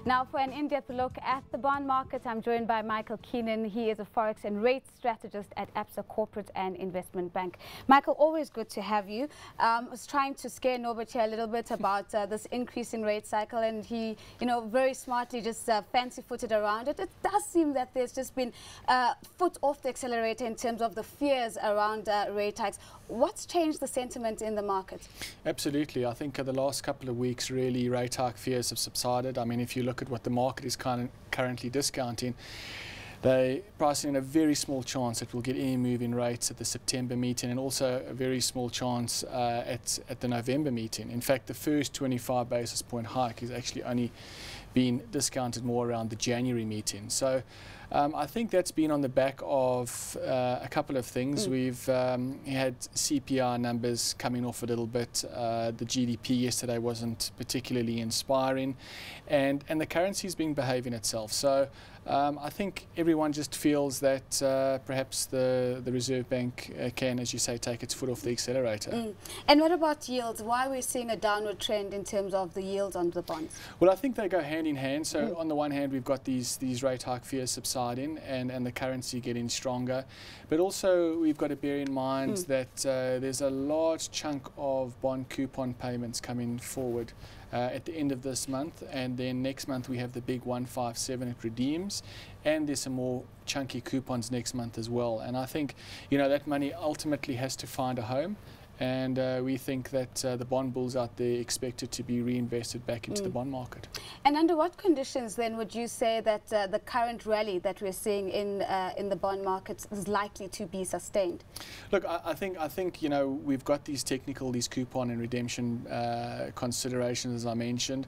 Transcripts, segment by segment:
Now for an in-depth look at the bond market, I'm joined by Michael Keenan. He is a forex and rates strategist at Absa Corporate and Investment Bank. Michael, always good to have you. I was trying to scare Norbert here a little bit about this increase in rate cycle, and he, very smartly just fancy-footed around it. It does seem that there's just been foot off the accelerator in terms of the fears around rate hikes. What's changed the sentiment in the market? Absolutely. I think the last couple of weeks, really, rate hike fears have subsided. I mean, if you look at what the market is currently discounting, they're pricing in a very small chance that we'll get any move in rates at the September meeting, and also a very small chance at the November meeting. In fact, the first 25 basis point hike is actually only been discounted more around the January meeting. So I think that's been on the back of a couple of things. We've had CPI numbers coming off a little bit. The GDP yesterday wasn't particularly inspiring, and the currency's been behaving itself. So I think everyone just feels that perhaps the Reserve Bank can, as you say, take its foot off the accelerator. And what about yields? Why are we seeing a downward trend in terms of the yields on the bonds? Well, I think they go hand in hand. So on the one hand, we've got these rate hike fears subsiding and the currency getting stronger. But also we've got to bear in mind that there's a large chunk of bond coupon payments coming forward at the end of this month, and then next month we have the big 157 it redeems, and there's some more chunky coupons next month as well. And I think that money ultimately has to find a home, and we think that the bond bulls out there expect it to be reinvested back into the bond market. And under what conditions then would you say that the current rally that we're seeing in the bond markets is likely to be sustained? Look, I think we've got these coupon and redemption considerations, as I mentioned.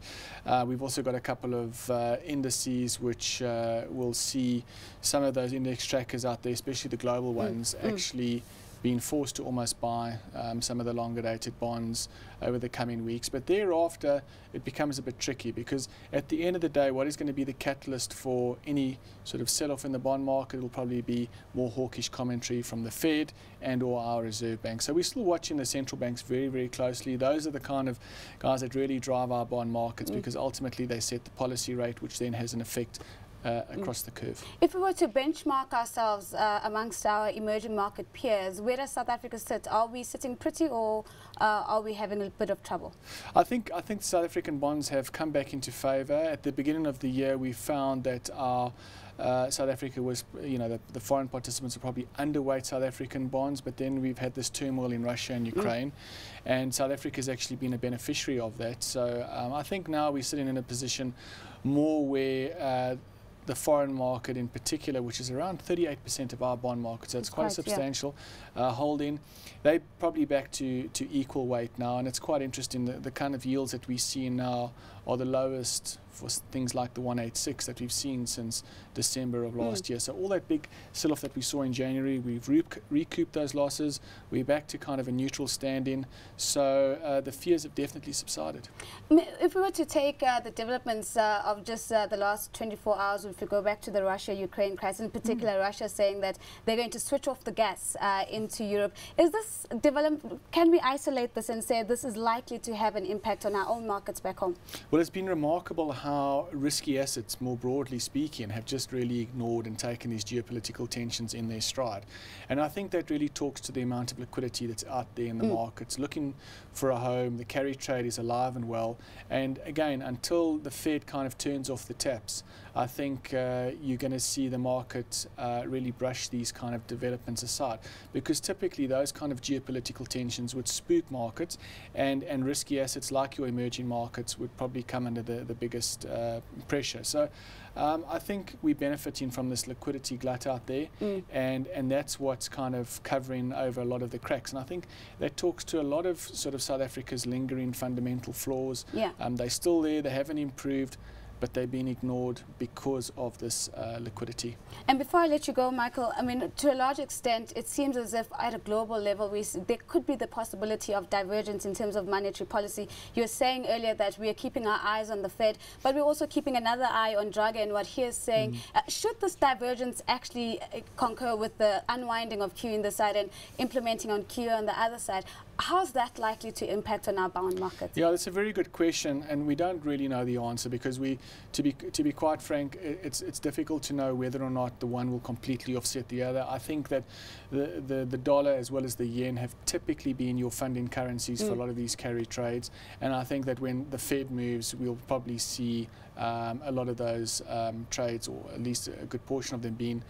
We've also got a couple of indices which will see some of those index trackers out there, especially the global ones, actually being forced to almost buy some of the longer dated bonds over the coming weeks. But thereafter it becomes a bit tricky, because at the end of the day, what is going to be the catalyst for any sort of sell-off in the bond market will probably be more hawkish commentary from the Fed and or our Reserve Bank. So we're still watching the central banks very, very closely. Those are the kind of guys that really drive our bond markets, because ultimately they set the policy rate, which then has an effect across the curve. If we were to benchmark ourselves amongst our emerging market peers, where does South Africa sit? Are we sitting pretty, or are we having a bit of trouble? I think South African bonds have come back into favour. At the beginning of the year, we found that our South Africa was, the foreign participants are probably underweight South African bonds, but then we've had this turmoil in Russia and Ukraine, and South Africa has actually been a beneficiary of that. So I think now we're sitting in a position more where the foreign market in particular, which is around 38% of our bond market, so it's quite a substantial holding. They're probably back to equal weight now, and it's quite interesting. The kind of yields that we see now are the lowest for things like the 186 that we've seen since December of last year. So all that big sell-off that we saw in January, we've recouped those losses. We're back to kind of a neutral stand-in. So the fears have definitely subsided. If we were to take the developments of just the last 24 hours, if we go back to the Russia-Ukraine crisis, in particular Russia saying that they're going to switch off the gas into Europe, is this development, can we isolate this and say this is likely to have an impact on our own markets back home? Well, it's been remarkable how risky assets, more broadly speaking, have just really ignored and taken these geopolitical tensions in their stride. And I think that really talks to the amount of liquidity that's out there in the markets, looking for a home. The carry trade is alive and well. And again, until the Fed kind of turns off the taps, I think you're going to see the market really brush these kind of developments aside, because typically those kind of geopolitical tensions would spook markets, and risky assets like your emerging markets would probably come under the biggest pressure. So I think we're benefiting from this liquidity glut out there, and that's what's kind of covering over a lot of the cracks. And I think that talks to a lot of sort of South Africa's lingering fundamental flaws. They're still there, they haven't improved, but they've been ignored because of this liquidity. And before I let you go, Michael, I mean, to a large extent, it seems as if at a global level, there could be the possibility of divergence in terms of monetary policy. You were saying earlier that we are keeping our eyes on the Fed, but we're also keeping another eye on Draghi and what he is saying. Should this divergence actually concur with the unwinding of QE on the side and implementing on QE on the other side, how's that likely to impact on our bond market? Yeah, that's a very good question, and we don't really know the answer because to be quite frank, it's difficult to know whether or not the one will completely offset the other. I think that the dollar as well as the yen have typically been your funding currencies for a lot of these carry trades, and I think that when the Fed moves, we'll probably see a lot of those trades, or at least a good portion of them, being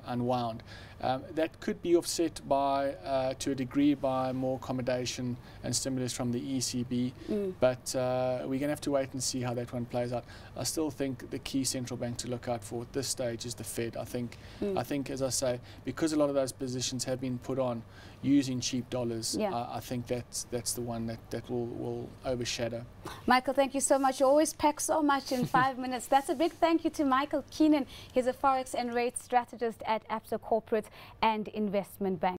unwound. That could be offset by, to a degree, by more accommodation and stimulus from the ECB, but we're going to have to wait and see how that one plays out. I still think the key central bank to look out for at this stage is the Fed. I think, as I say, because a lot of those positions have been put on using cheap dollars, I think that's the one that will overshadow. Michael, thank you so much. You always pack so much in 5 minutes. That's a big thank you to Michael Keenan. He's a Forex and rates strategist at Absa Corporate and Investment Bank.